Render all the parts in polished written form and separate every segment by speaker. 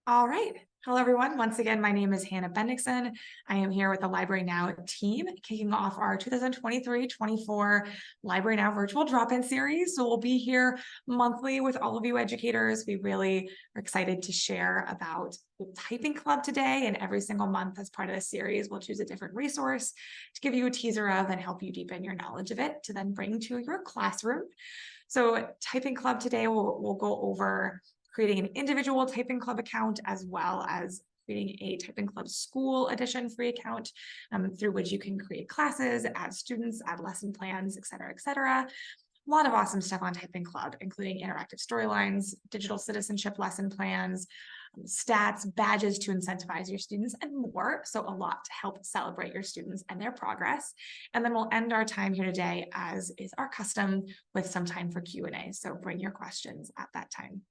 Speaker 1: All right. Hello, everyone. Once again, my name is Hannah Bendixson. I am here with the Library Now team, kicking off our 2023-24 Library Now virtual drop-in series. So we'll be here monthly with all of you educators. We really are excited to share about Typing Club today, and every single month as part of this series, we'll choose a different resource to give you a teaser of and help you deepen your knowledge of it to then bring to your classroom. So Typing Club today, we'll go over creating an individual Typing Club account, as well as creating a Typing Club School Edition free account through which you can create classes, add students, add lesson plans, et cetera, et cetera. A lot of awesome stuff on Typing Club, including interactive storylines, digital citizenship lesson plans, stats, badges to incentivize your students, and more. So a lot to help celebrate your students and their progress. And then we'll end our time here today, as is our custom, with some time for Q&A. So bring your questions at that time.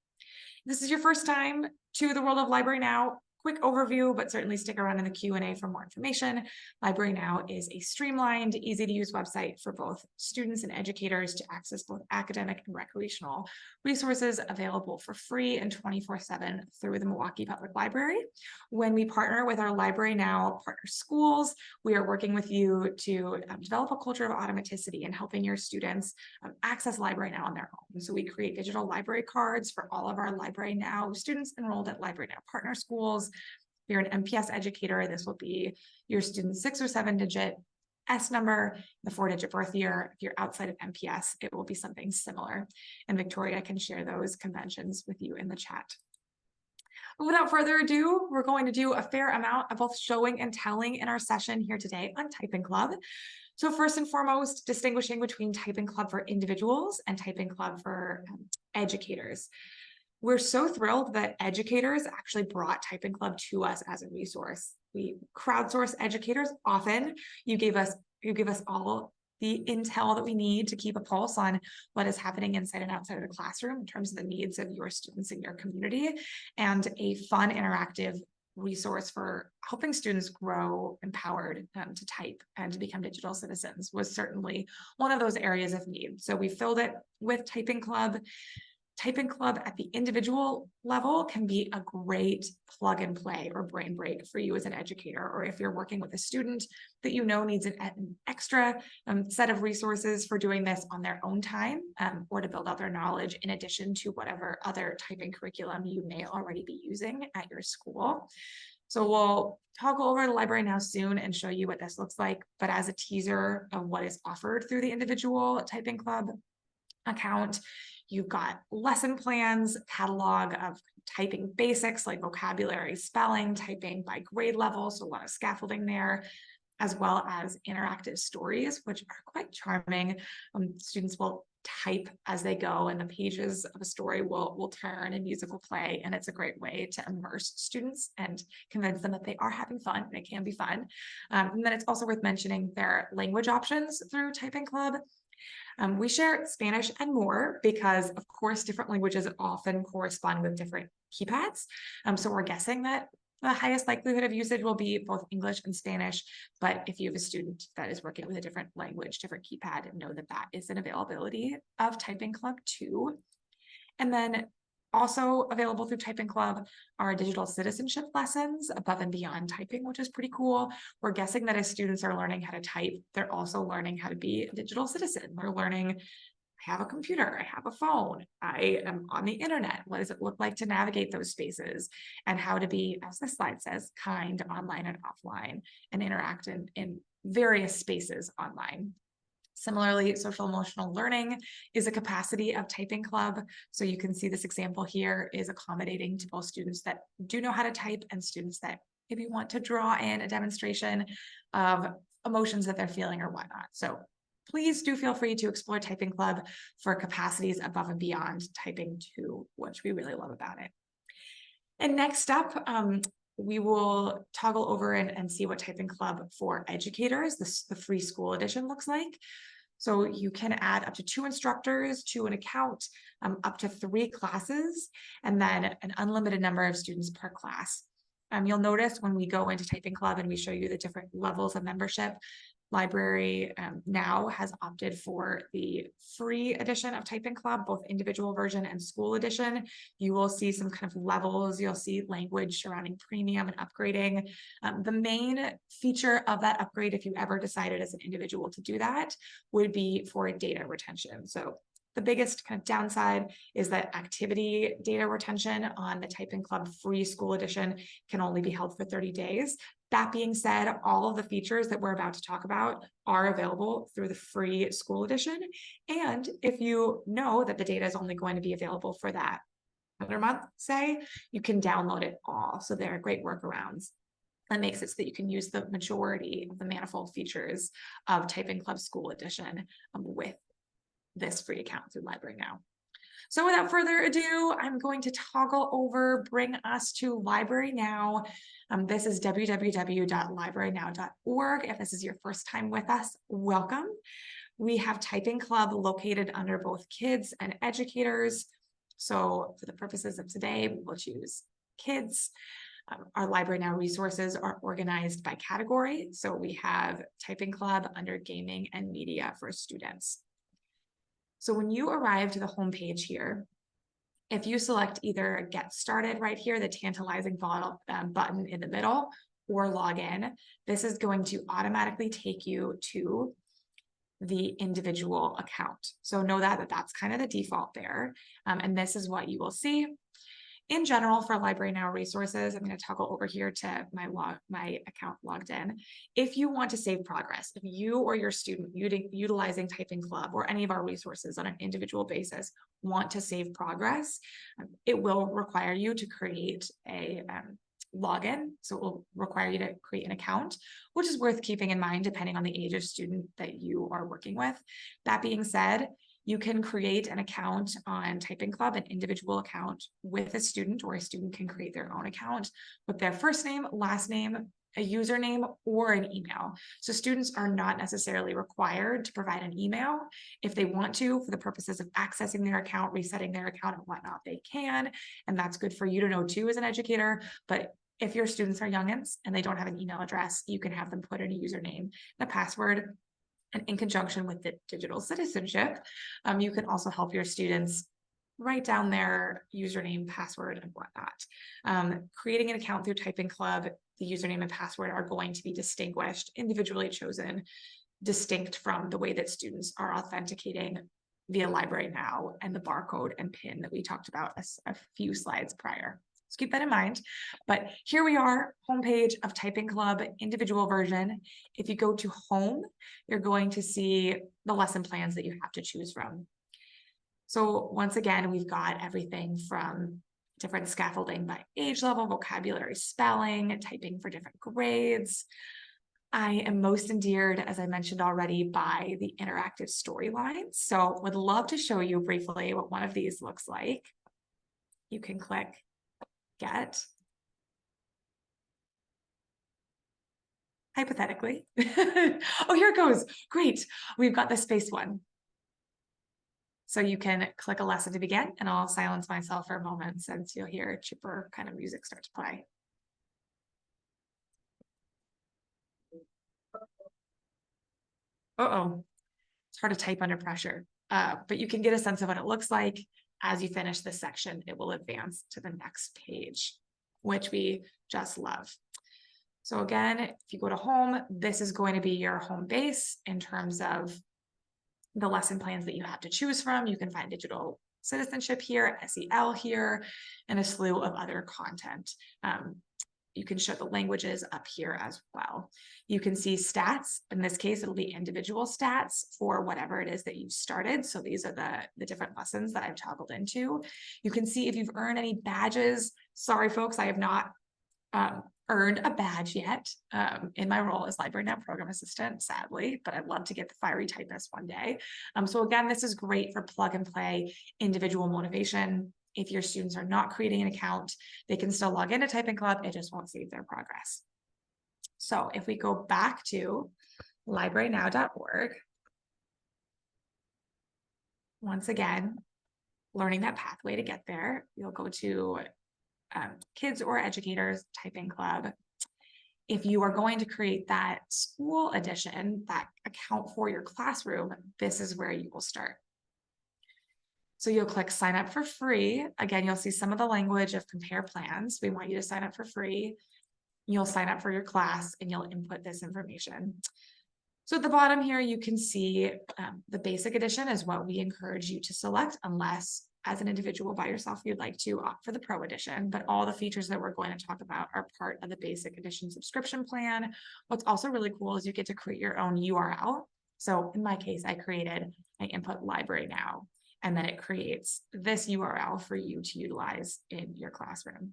Speaker 1: This is your first time to the world of Library Now. Quick overview, but certainly stick around in the Q&A for more information. Library Now is a streamlined, easy-to-use website for both students and educators to access both academic and recreational resources available for free and 24/7 through the Milwaukee Public Library. When we partner with our Library Now partner schools, we are working with you to develop a culture of automaticity and helping your students access Library Now on their own. So we create digital library cards for all of our Library Now students enrolled at Library Now partner schools. If you're an MPS educator, this will be your student's 6 or 7-digit S number, the 4-digit birth year. If you're outside of MPS, it will be something similar. And Victoria can share those conventions with you in the chat. But without further ado, we're going to do a fair amount of both showing and telling in our session here today on Typing Club. So first and foremost, distinguishing between Typing Club for individuals and Typing Club for educators. We're so thrilled that educators actually brought Typing Club to us as a resource. We crowdsource educators often. You give us all the intel that we need to keep a pulse on what is happening inside and outside of the classroom in terms of the needs of your students in your community, and a fun, interactive resource for helping students grow empowered to type and to become digital citizens was certainly one of those areas of need. So we filled it with Typing Club. Typing Club at the individual level can be a great plug and play or brain break for you as an educator, or if you're working with a student that you know needs an extra set of resources for doing this on their own time, or to build out their knowledge in addition to whatever other typing curriculum you may already be using at your school. So we'll toggle over to Library Now soon and show you what this looks like, but as a teaser of what is offered through the individual Typing Club account, you've got lesson plans, catalog of typing basics like vocabulary, spelling, typing by grade level, so a lot of scaffolding there, as well as interactive stories, which are quite charming. Students will type as they go, and the pages of a story will turn and music will play, and it's a great way to immerse students and convince them that they are having fun and it can be fun. And then it's also worth mentioning their language options through Typing Club. We share Spanish and more because, of course, different languages often correspond with different keypads. So we're guessing that the highest likelihood of usage will be both English and Spanish. But if you have a student that is working with a different language, different keypad, know that that is an availability of Typing Club too. And then also available through Typing Club are digital citizenship lessons above and beyond typing, which is pretty cool. We're guessing that as students are learning how to type, they're also learning how to be a digital citizen. They're learning, I have a computer, I have a phone, I am on the internet. What does it look like to navigate those spaces, and how to be, as this slide says, kind online and offline, and interact in various spaces online. Similarly, social emotional learning is a capacity of Typing Club. So you can see this example here is accommodating to both students that do know how to type and students that maybe want to draw in a demonstration of emotions that they're feeling or whatnot. So please do feel free to explore Typing Club for capacities above and beyond typing too, which we really love about it. And next up, we will toggle over and see what Typing Club for educators, the free school edition, looks like. So you can add up to 2 instructors to an account, up to 3 classes, and then an unlimited number of students per class. You'll notice when we go into Typing Club and we show you the different levels of membership, Library Now has opted for the free edition of TypingClub, both individual version and school edition. You will see some kind of levels. You'll see language surrounding premium and upgrading. The main feature of that upgrade, if you ever decided as an individual to do that, would be for data retention. So the biggest kind of downside is that activity data retention on the TypingClub free school edition can only be held for 30 days. That being said, all of the features that we're about to talk about are available through the free school edition. And if you know that the data is only going to be available for that another month, say, you can download it all. So there are great workarounds. That makes it so that you can use the majority of the manifold features of TypingClub School Edition with this free account through Library Now. So without further ado, I'm going to toggle over, bring us to Library Now. This is www.librarynow.org. If this is your first time with us, welcome. We have TypingClub located under both kids and educators. So for the purposes of today, we will choose kids. Our Library Now resources are organized by category. So we have TypingClub under gaming and media for students. So when you arrive to the home page here, if you select either Get Started right here, the tantalizing button in the middle, or Log In, this is going to automatically take you to the individual account. So know that that's kind of the default there. And this is what you will see. In general, for Library Now resources, I'm going to toggle over here to my account logged in. If you want to save progress, if you or your student utilizing TypingClub or any of our resources on an individual basis want to save progress, it will require you to create a login. So it will require you to create an account, which is worth keeping in mind depending on the age of student that you are working with. That being said, you can create an account on TypingClub, an individual account with a student, or a student can create their own account with their first name, last name, a username, or an email. So students are not necessarily required to provide an email. If they want to, for the purposes of accessing their account, resetting their account and whatnot, they can. And that's good for you to know too as an educator. But if your students are youngins and they don't have an email address, you can have them put in a username and a password. And in conjunction with the digital citizenship, you can also help your students write down their username, password, and whatnot. Creating an account through TypingClub, the username and password are going to be distinguished, individually chosen, distinct from the way that students are authenticating via Library Now and the barcode and PIN that we talked about a few slides prior. So keep that in mind. But here we are, homepage of TypingClub, individual version. If you go to home, you're going to see the lesson plans that you have to choose from. So once again, we've got everything from different scaffolding by age level, vocabulary, spelling, typing for different grades. I am most endeared, as I mentioned already, by the interactive storylines. So would love to show you briefly what one of these looks like. You can click Get. Hypothetically. Oh, here it goes. Great. We've got the space one. So you can click a lesson to begin, and I'll silence myself for a moment since you'll hear chipper kind of music start to play. Uh-oh. It's hard to type under pressure, but you can get a sense of what it looks like. As you finish this section, it will advance to the next page, which we just love. So again, if you go to home, this is going to be your home base in terms of the lesson plans that you have to choose from. You can find digital citizenship here, SEL here, and a slew of other content. You can show the languages up here as well. You can see stats. In this case, it'll be individual stats for whatever it is that you've started. So these are the different lessons that I've toggled into. You can see if you've earned any badges. Sorry, folks, I have not earned a badge yet in my role as Library Now program assistant, sadly, but I'd love to get the fiery typist one day. So again, this is great for plug and play individual motivation. If your students are not creating an account, they can still log into TypingClub, it just won't save their progress. So if we go back to librarynow.org, once again, learning that pathway to get there, you'll go to kids or educators, TypingClub. If you are going to create that school edition, that account for your classroom, this is where you will start. So you'll click sign up for free. Again, you'll see some of the language of compare plans. We want you to sign up for free. You'll sign up for your class and you'll input this information. So at the bottom here, you can see the basic edition is what we encourage you to select, unless as an individual by yourself, you'd like to opt for the pro edition, but all the features that we're going to talk about are part of the basic edition subscription plan. What's also really cool is you get to create your own URL. So in my case, I input library now, and then it creates this URL for you to utilize in your classroom.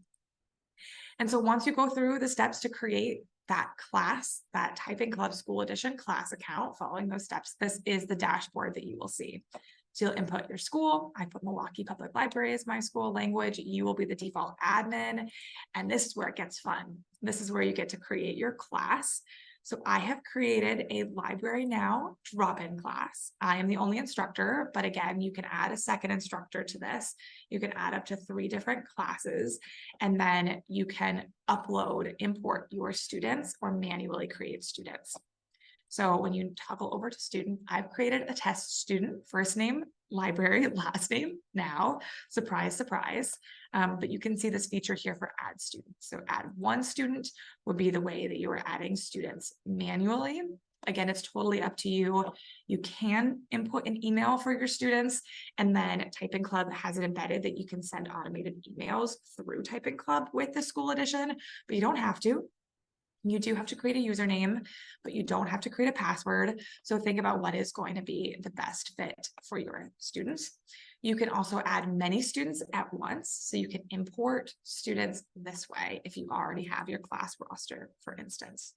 Speaker 1: And so once you go through the steps to create that class, that TypingClub School Edition class account, following those steps, this is the dashboard that you will see. So you'll input your school. I put Milwaukee Public Library as my school language. You will be the default admin. And this is where it gets fun. This is where you get to create your class. So I have created a Library Now drop-in class. I am the only instructor, but again, you can add a second instructor to this. You can add up to 3 different classes, and then you can upload, import your students or manually create students. So when you toggle over to student, I've created a test student, first name, library, last name, now, surprise, surprise. But you can see this feature here for add students. So add 1 student would be the way that you are adding students manually. Again, it's totally up to you. You can input an email for your students, and then TypingClub has it embedded that you can send automated emails through TypingClub with the school edition, but you don't have to. You do have to create a username, but you don't have to create a password. So think about what is going to be the best fit for your students. You can also add many students at once. So you can import students this way if you already have your class roster, for instance.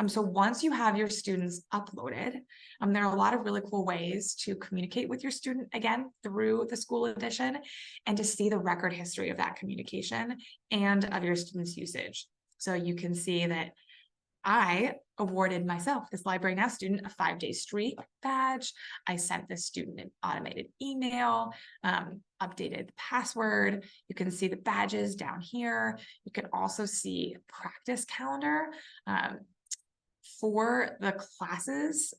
Speaker 1: So once you have your students uploaded, there are a lot of really cool ways to communicate with your student, again, through the school edition, and to see the record history of that communication and of your students' usage. So you can see that I awarded myself, this Library Now student, a 5-day streak badge. I sent this student an automated email, updated the password. You can see the badges down here. You can also see practice calendar for the classes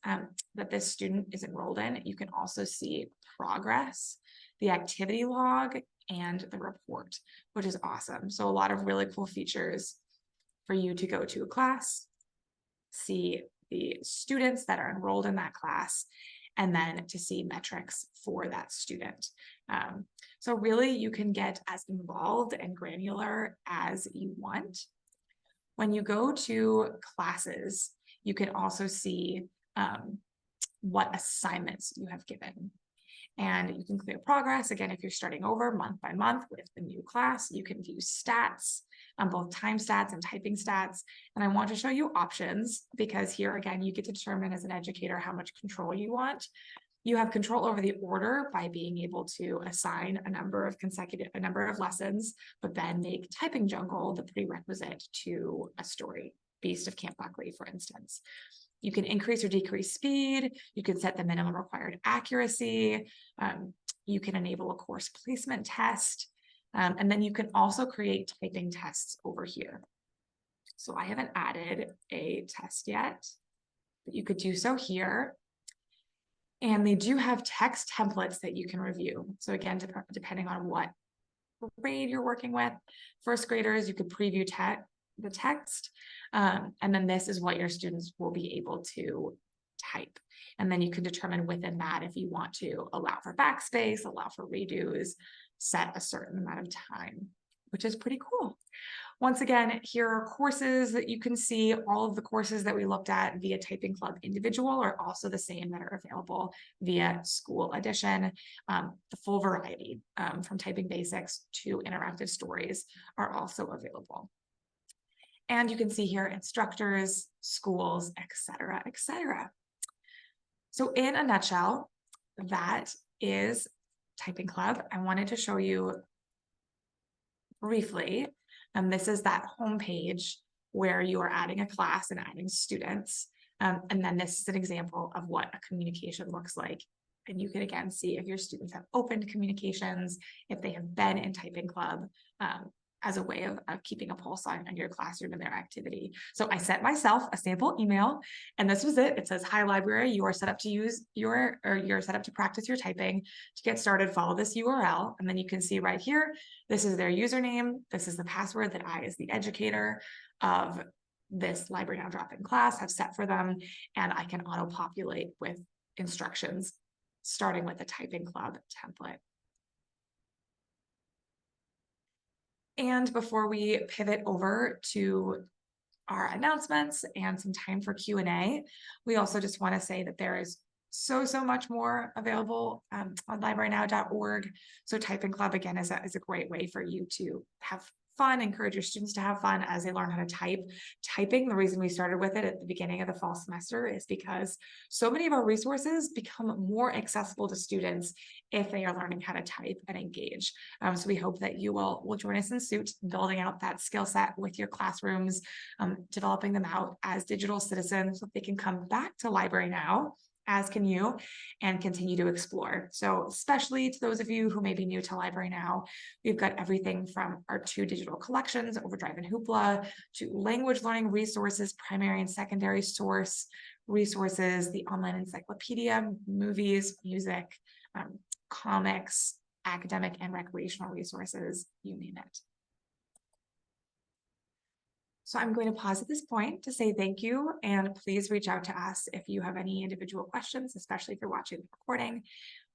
Speaker 1: that this student is enrolled in. You can also see progress, the activity log, and the report, which is awesome. So a lot of really cool features for you to go to a class, see the students that are enrolled in that class, and then to see metrics for that student. So really you can get as involved and granular as you want. When you go to classes, you can also see what assignments you have given. And you can clear progress. Again, if you're starting over month by month with the new class, you can view stats, both time stats and typing stats. And I want to show you options, because here again, you get to determine as an educator how much control you want. You have control over the order by being able to assign a number of lessons, but then make Typing Jungle the prerequisite to a story, Beast of Camp Buckley, for instance. You can increase or decrease speed. You can set the minimum required accuracy. You can enable a course placement test. And then you can also create typing tests over here. So I haven't added a test yet, but you could do so here. And they do have text templates that you can review. So again, depending on what grade you're working with, first graders, you could preview the text. And then this is what your students will be able to type. And then you can determine within that if you want to allow for backspace, allow for redos, set a certain amount of time, which is pretty cool. Once again, here are courses that you can see. All of the courses that we looked at via TypingClub Individual are also the same that are available via School Edition. The full variety from typing basics to interactive stories are also available. And you can see here instructors, schools, etc., etc. So in a nutshell, that is TypingClub. I wanted to show you briefly, and this is that homepage where you are adding a class and adding students. And then this is an example of what a communication looks like. And you can again see if your students have opened communications, if they have been in TypingClub, as a way of keeping a pulse on your classroom and their activity. So I sent myself a sample email, and this was it. It says, "Hi library, you are set up to you're set up to practice your typing. To get started, follow this URL." And then you can see right here, this is their username. This is the password that I, as the educator of this Library Now drop-in class, have set for them. And I can auto-populate with instructions, starting with the TypingClub template. And before we pivot over to our announcements and some time for Q&A, we also just want to say that there is so much more available on librarynow.org. So TypingClub, again, is a great way for you to have fun, encourage your students to have fun as they learn how to type. Typing, the reason we started with it at the beginning of the fall semester is because so many of our resources become more accessible to students if they are learning how to type and engage. So we hope that you will join us in suit, building out that skill set with your classrooms, developing them out as digital citizens so they can come back to Library Now, as can you, and continue to explore. So especially to those of you who may be new to Library Now, we've got everything from our 2 digital collections, Overdrive and Hoopla, to language learning resources, primary and secondary source resources, the online encyclopedia, movies, music, comics, academic and recreational resources, you name it. So I'm going to pause at this point to say thank you, and please reach out to us if you have any individual questions, especially if you're watching the recording.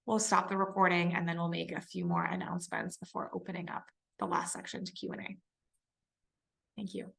Speaker 1: We'll stop the recording and then we'll make a few more announcements before opening up the last section to Q&A. Thank you.